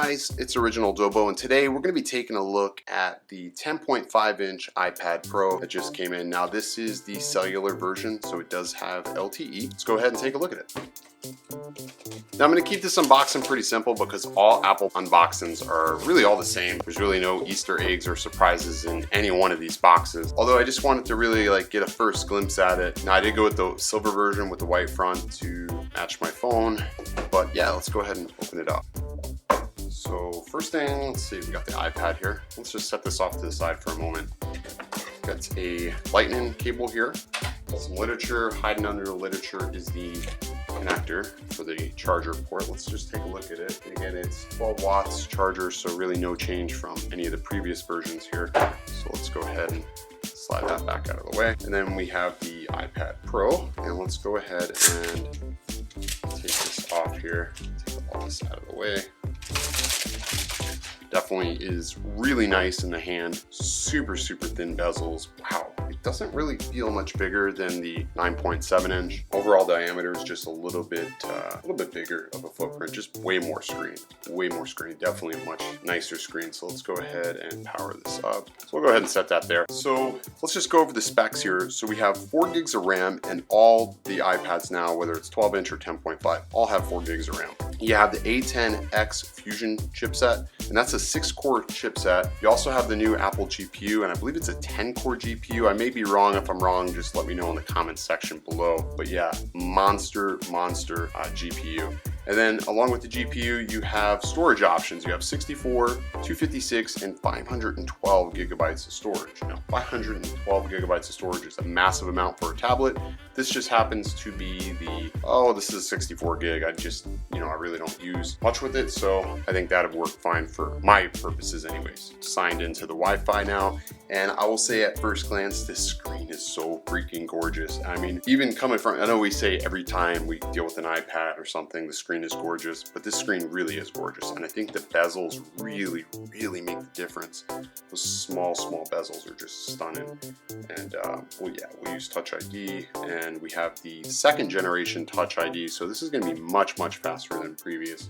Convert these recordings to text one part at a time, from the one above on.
guys, it's Original Dobo, and today we're going to be taking a look at the 10.5-inch iPad Pro that just came in. Now this is the cellular version, so it does have LTE. Let's go ahead and take a look at it. Now I'm going to keep this unboxing pretty simple because all Apple unboxings are really all the same. There's really no Easter eggs or surprises in any one of these boxes. Although I just wanted to really get a first glimpse at it. Now I did go with the silver version with the white front to match my phone. But yeah, let's go ahead and open it up. So first thing, let's see, we got the iPad here. Let's just set this off to the side for a moment. Got a lightning cable here. Some literature. Hiding under the literature is the connector for the charger port. Let's just take a look at it. And again, it's 12 watts charger, so really no change from any of the previous versions here. So let's go ahead and slide that back out of the way. And then we have the iPad Pro, and let's go ahead and take this off here. Take all this out of the way. Definitely is really nice in the hand. Super thin bezels. Wow, it doesn't really feel much bigger than the 9.7 inch. Overall diameter is just a little bit bigger of a footprint. Just way more screen. Definitely a much nicer screen. So let's go ahead and power this up. So we'll go ahead and set that there. So let's just go over the specs here. So we have 4 gigs of RAM, and all the iPads now, whether it's 12 inch or 10.5, all have 4 gigs of RAM. You have the A10X Fusion chipset, and that's a 6-core chipset. You also have the new Apple GPU, and I believe it's a 10-core GPU. I may be wrong. If I'm wrong, just let me know in the comments section below. But yeah, monster GPU. And then along with the GPU, you have storage options. You have 64, 256, and 512 gigabytes of storage. Now, 512 gigabytes of storage is a massive amount for a tablet. This just happens to be the, this is a 64 gig. I really don't use much with it, so I think that would work fine for my purposes anyways. Signed into the Wi-Fi now, and I will say at first glance, this screen is so freaking gorgeous. I mean, even coming from, I know we say every time we deal with an iPad or something, the screen is gorgeous, but this screen really is gorgeous, and I think the bezels really make the difference. Those small bezels are just stunning. And well, yeah, we use Touch ID, and we have the 2nd generation Touch ID, so this is going to be much faster than previous.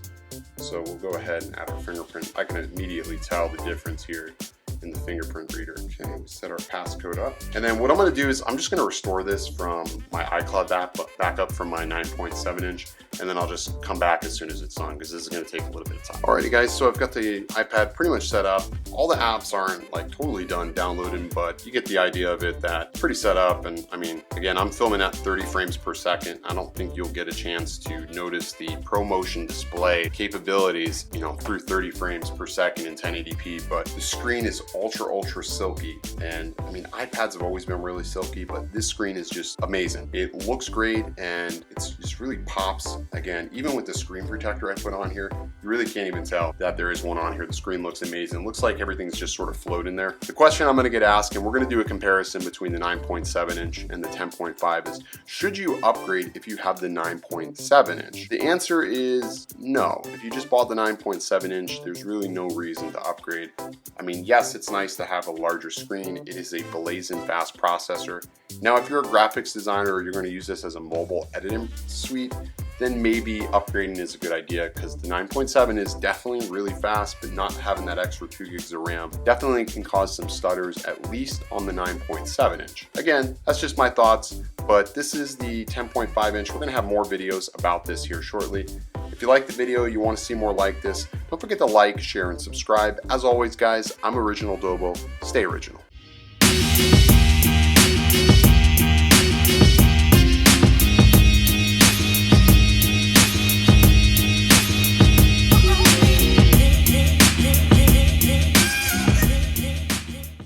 So we'll go ahead and add our fingerprint. I can immediately tell the difference here in the fingerprint reader. Okay, we set our passcode up. And then what I'm going to do is I'm just going to restore this from my iCloud backup from my 9.7 inch. And then I'll just come back as soon as it's done, because this is going to take a little bit of time. Alrighty guys, so I've got the iPad pretty much set up. All the apps aren't totally done downloading, but you get the idea of it, that pretty set up. And I mean, again, I'm filming at 30 frames per second. I don't think you'll get a chance to notice the ProMotion display capabilities, through 30 frames per second in 1080p, but the screen is ultra silky. And I mean, iPads have always been really silky, but this screen is just amazing. It looks great, and it's just really pops. Again, even with the screen protector I put on here, you really can't even tell that there is one on here. The screen looks amazing. It looks like everything's just sort of floating there. The question I'm going to get asked, and we're going to do a comparison between the 9.7 inch and the 10.5, is should you upgrade if you have the 9.7 inch? The answer is no. If you just bought the 9.7 inch, there's really no reason to upgrade. I mean, yes, it's nice to have a larger screen. It is a blazing fast processor. Now, if you're a graphics designer or you're going to use this as a mobile editing suite, then maybe upgrading is a good idea, because the 9.7 is definitely really fast, but not having that extra 2 gigs of RAM definitely can cause some stutters, at least on the 9.7 inch. Again, that's just my thoughts, but this is the 10.5 inch. We're going to have more videos about this here shortly. If you like the video, you want to see more like this, don't forget to like, share, and subscribe. As always, guys, I'm Original Dobo. Stay original.